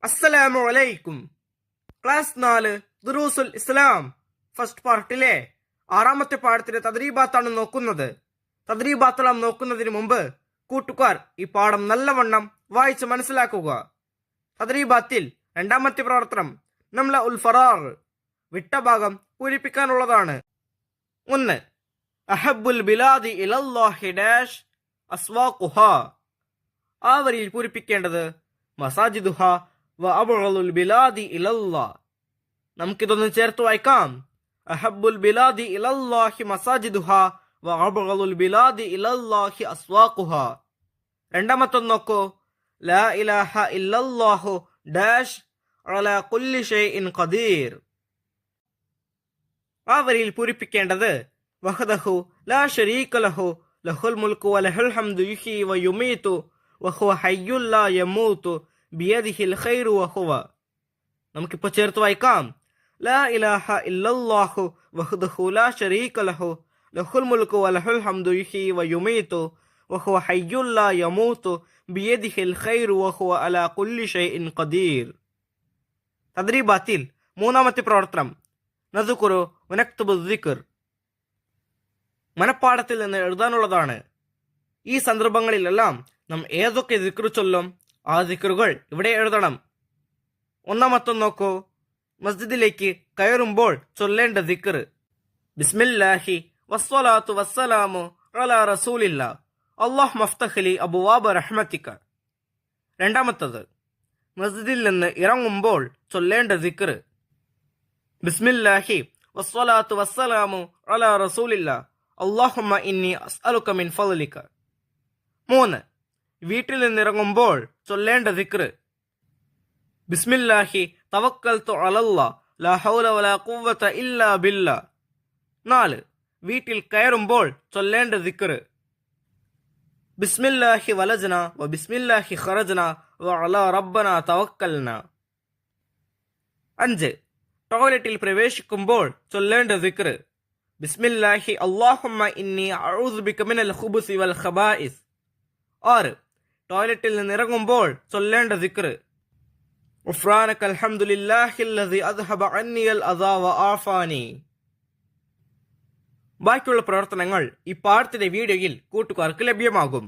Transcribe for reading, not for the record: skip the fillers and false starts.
അസ്സലാമു അലൈക്കും. ക്ലാസ് 4 ദുറൂസുൽ ഇസ്ലാം ഫസ്റ്റ് പാർട്ടിലെ 6ാമത്തെ പാഠത്തിന്റെ തദ്രീബാത്താണ് നോക്കുന്നത്. തദ്രീബാത്തെല്ലാം നോക്കുന്നതിന് മുമ്പ് കൂട്ടുകാർ ഈ പാഠം നല്ലവണ്ണം വായിച്ച് മനസ്സിലാക്കുക. തദ്രീബാത്തിൽ 2ാമത്തെ പ്രവർത്തനം നംല ഉൽ ഫറാർ, വിട്ട ഭാഗം പൂരിപ്പിക്കാനുള്ളതാണ്. 1. അഹബ്ബുൽ ബിലാദി ഇലല്ലാഹി ഡാഷ് അസ്വാഖുഹ. ആ വരിയിൽ പൂരിപ്പിക്കേണ്ടത് മസാജിദുഹ വ അബ്ഗളുൽ ബിലാദി ഇലല്ലാഹ്. നമുക്കിതൊന്ന് ചേർത്ത് വായിക്കാം. അഹബ്ബുൽ ബിലാദി ഇലല്ലാഹി മസാജിദുഹ വ അബ്ഗളുൽ ബിലാദി ഇലല്ലാഹി അസ്വാഖുഹ. 2ാമത്തെ നോക്കൂ. ലാ ഇലാഹ ഇല്ലല്ലാഹു ഡാഷ് അലാ കുല്ലി ഷൈഇൻ ഖദീർ. ആ വരിയിൽ പൂരിപ്പിക്കേണ്ടത് വഹ്ദഹു ലാ ശരീക ലഹു ലഹുൽ മുൽക്കു വലഹുൽ ഹംദു യുഹ്യി വ യുമീതു വഹുവ ഹയ്യുൽ ലാ യമൂതു ബിയദിഹിൽ ഖൈറു വഹുവ. നമുക്കിപ്പോൾ ചേർത്ത് വായിക്കാം. ലാ ഇലാഹ ഇല്ലല്ലാഹു വഹ്ദഹു ലാ ശരീക ലഹു ലഹുൽ മുൽക്കു വലഹുൽ ഹംദു യുഹ്യി വ യുമീതു വഹുവ ഹയ്യുൽ ലാ യമൂതു ബിയദിഹിൽ ഖൈറു വഹുവ അലാ കുല്ലി ഷൈഇൻ ഖദീർ. തദ്രീബാത്തിൽ 3ാമത്തെ പ്രവർത്തനം നദ്കുറു വനക്തുബു ദിക്ർ, മനപ്പാഠത്തിൽ നിന്ന് എഴുതാനുള്ളതാണ്. ഈ സന്ദർഭങ്ങളിലെല്ലാം നാം ഏതൊക്കെ ദിക്ർ ചൊല്ലും ആ ദിക്റുകൾ ഇവിടെ എഴുതണം. 1ാമത്തെ നോക്കൂ. മസ്ജിദിലേക്ക് കയറുമ്പോൾ ചൊല്ലേണ്ട ദിക്ർ ബിസ്മില്ലാഹി വസ്സലാത്തു വസ്സലാമു അലാ റസൂലില്ലാ അല്ലാഹു മഫ്തഹ്ലി അബ്വാബ റഹ്മതിക. 2ാമത്തേത് മസ്ജിദിൽ നിന്ന് ഇറങ്ങുമ്പോൾ ചൊല്ലേണ്ട ദിക്ർ ബിസ്മില്ലാഹി വസ്സലാത്തു വസ്സലാമു അലാ റസൂലില്ലാ അല്ലാഹുമ്മ ഇന്നി അസ്അലുക മിൻ ഫളലിക. 3. വീട്ടിൽ നിന്നിറങ്ങുമ്പോൾ ചൊല്ലേണ്ട ദിക്ർ ബിസ്മില്ലാഹി തവക്കൽതു അലല്ലാഹ് ലാ ഹൗല വലാ ഖുവത ഇല്ലാ ബില്ലാഹ്. 4. വീട്ടിൽ കയറുമ്പോൾ ചൊല്ലേണ്ട ദിക്ർ ബിസ്മില്ലാഹി വലജ്ന വ ബിസ്മില്ലാഹി ഖറജ്ന വ അലാ റബ്ബന തവക്കൽന. 5. ടോയ്ലറ്റിൽ പ്രവേശിക്കുമ്പോൾ ചൊല്ലേണ്ട ദിക്ർ ബിസ്മില്ലാഹി അല്ലാഹുമ്മ ഇന്നി അഊദു ബിക മിനൽ ഖുബുസി വൽ ഖബായിസ്. 6. ടോയ്ലറ്റിൽ നിന്നിറങ്ങുമ്പോൾ ചൊല്ലേണ്ട ദിക്ർ ഗുഫ്രാനക അൽഹംദുലില്ലാഹില്ലദി അദ്ഹബ അന്നിയൽ അദാ വ ആഫാനി. ബാക്കിയുള്ള പ്രവർത്തനങ്ങൾ ഈ പാഠത്തിന്റെ വീഡിയോയിൽ കൂട്ടുകാർക്ക് ലഭ്യമാകും.